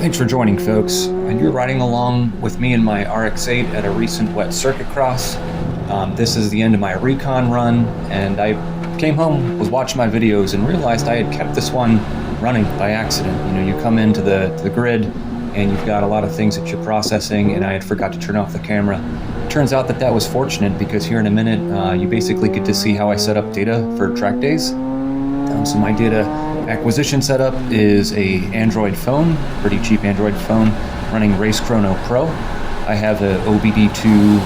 Thanks for joining, folks. And you're riding along with me in my RX-8 at a recent wet circuit cross. This is the end of my recon run, and I came home, was watching my videos, and realized I had kept this one running by accident. You know, you come into the grid, and you've got a lot of things that you're processing, and I had forgot to turn off the camera. It turns out that that was fortunate, because here in a minute, you basically get to see how I set up data for track days. So my data acquisition setup is a Android phone, pretty cheap Android phone, running Racechrono Pro. I have a OBD2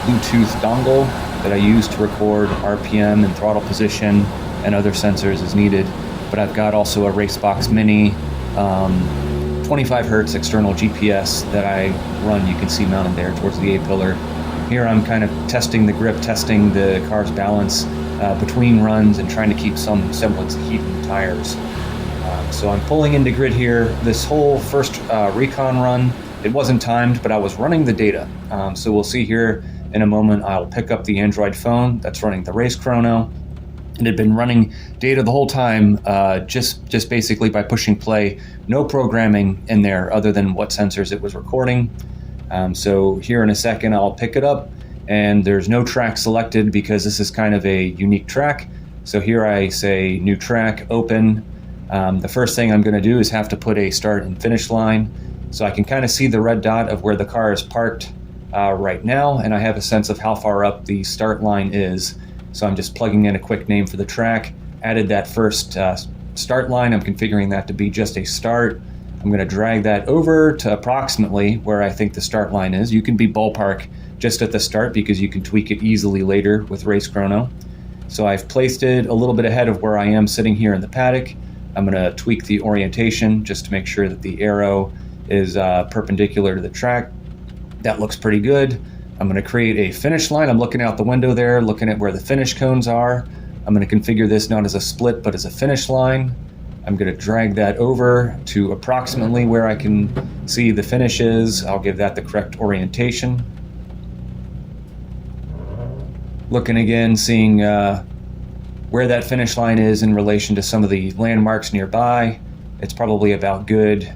Bluetooth dongle that I use to record RPM and throttle position and other sensors as needed. But I've got also a Racebox Mini 25 Hertz external GPS that I run. You can see mounted there towards the A-pillar. Here I'm kind of testing the grip, testing the car's balance between runs and trying to keep some semblance of heat in the tires. So I'm pulling into grid here. This whole first recon run, it wasn't timed, but I was running the data. So we'll see here in a moment, I'll pick up the Android phone that's running the Racechrono. It had been running data the whole time, just basically by pushing play, no programming in there other than what sensors it was recording. So here in a second, I'll pick it up, and there's no track selected because this is kind of a unique track. So here I say new track, open. The first thing I'm going to do is have to put a start and finish line, so I can kind of see the red dot of where the car is parked right now, and I have a sense of how far up the start line is. So I'm just plugging in a quick name for the track, added that first start line. I'm configuring that to be just a start. I'm going to drag that over to approximately where I think the start line is. You can be ballpark just at the start because you can tweak it easily later with Racechrono. So I've placed it a little bit ahead of where I am sitting here in the paddock. I'm going to tweak the orientation just to make sure that the arrow is perpendicular to the track. That looks pretty good. I'm going to create a finish line. I'm looking out the window there, looking at where the finish cones are. I'm going to configure this not as a split, but as a finish line. I'm going to drag that over to approximately where I can see the finish is. I'll give that the correct orientation. Looking again, seeing where that finish line is in relation to some of the landmarks nearby. It's probably about good.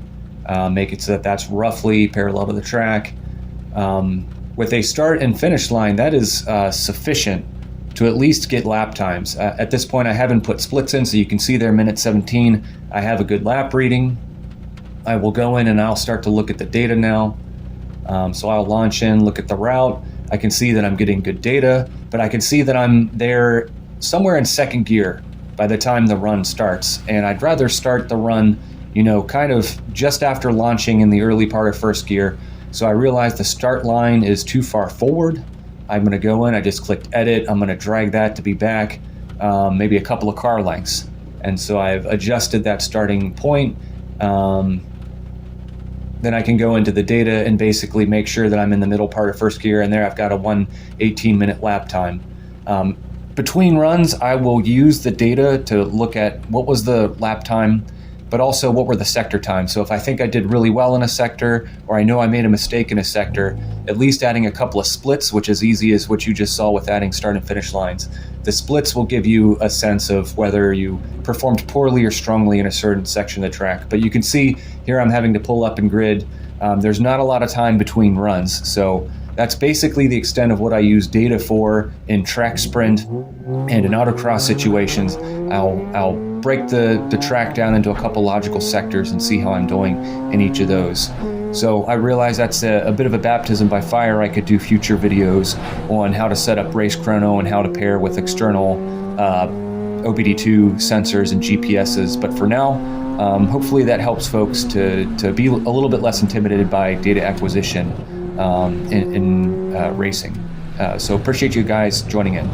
Make it so that that's roughly parallel to the track. With a start and finish line, that is sufficient to at least get lap times. At this point, I haven't put splits in, so you can see there, minute 17, I have a good lap reading. I will go in and I'll start to look at the data now. So I'll launch in, look at the route. I can see that I'm getting good data, but I can see that I'm there somewhere in second gear by the time the run starts. And I'd rather start the run, you know, kind of just after launching in the early part of first gear. So I realized the start line is too far forward. I'm going to go in, I just clicked edit. I'm going to drag that to be back maybe a couple of car lengths. And so I've adjusted that starting point. Then I can go into the data and basically make sure that I'm in the middle part of first gear, and there I've got a 1:18-minute lap time. Between runs, I will use the data to look at what was the lap time, but also what were the sector times. So if I think I did really well in a sector, or I know I made a mistake in a sector, at least adding a couple of splits, which is easy as what you just saw with adding start and finish lines. The splits will give you a sense of whether you performed poorly or strongly in a certain section of the track. But you can see here I'm having to pull up in grid. There's not a lot of time between runs. So that's basically the extent of what I use data for in track sprint and in autocross situations. I'll break the track down into a couple logical sectors and see how I'm doing in each of those. So I realize that's a bit of a baptism by fire. I could do future videos on how to set up Racechrono and how to pair with external OBD2 sensors and GPSs. But for now, hopefully that helps folks to be a little bit less intimidated by data acquisition in racing. So appreciate you guys joining in.